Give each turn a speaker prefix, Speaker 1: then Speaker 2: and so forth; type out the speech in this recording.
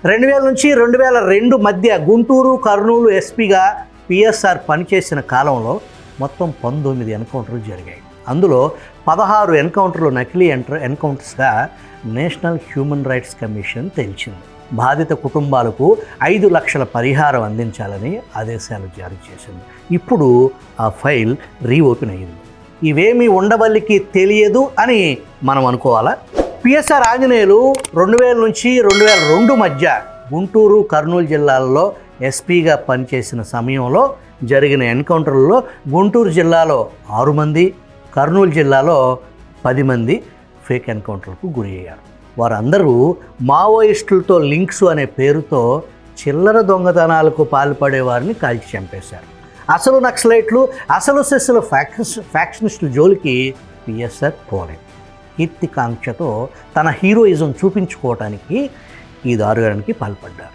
Speaker 1: 2000 నుంచి 2002 మధ్య గుంటూరు కర్నూలు ఎస్పీగా పిఎస్ఆర్ పనిచేసిన కాలంలో మొత్తం 19 ఎన్కౌంటర్లు జరిగాయి. అందులో 16 ఎన్కౌంటర్లు నకిలీ ఎన్కౌంటర్స్గా నేషనల్ హ్యూమన్ రైట్స్ కమిషన్ తేల్చింది. బాధిత కుటుంబాలకు 5 లక్షల పరిహారం అందించాలని ఆదేశాలు జారీ చేసింది. ఇప్పుడు ఆ ఫైల్ రీఓపెన్ అయ్యింది. ఇవేమీ ఉండవల్లికి తెలియదు అని మనం అనుకోవాలా? పిఎస్ఆర్ ఆంజనేయులు 2000 నుంచి 2002 మధ్య గుంటూరు కర్నూలు జిల్లాల్లో ఎస్పీగా పనిచేసిన సమయంలో జరిగిన ఎన్కౌంటర్లలో గుంటూరు జిల్లాలో 6 మంది, కర్నూలు జిల్లాలో 10 మంది ఫేక్ ఎన్కౌంటర్లకు గురి అయ్యారు. వారందరూ మావోయిస్టులతో లింక్స్ అనే పేరుతో చిల్లర దొంగతనాలకు పాల్పడే వారిని కాల్చి చంపేశారు. అసలు నక్సలైట్లు, అసలు సెస్సుల ఫ్యాక్షనిస్టుల జోలికి పిఎస్ఆర్ పోలేదు. కీర్తికాంక్షతో తన హీరోయిజం చూపించుకోవటానికి ఈ దారుగానికి పాల్పడ్డారు.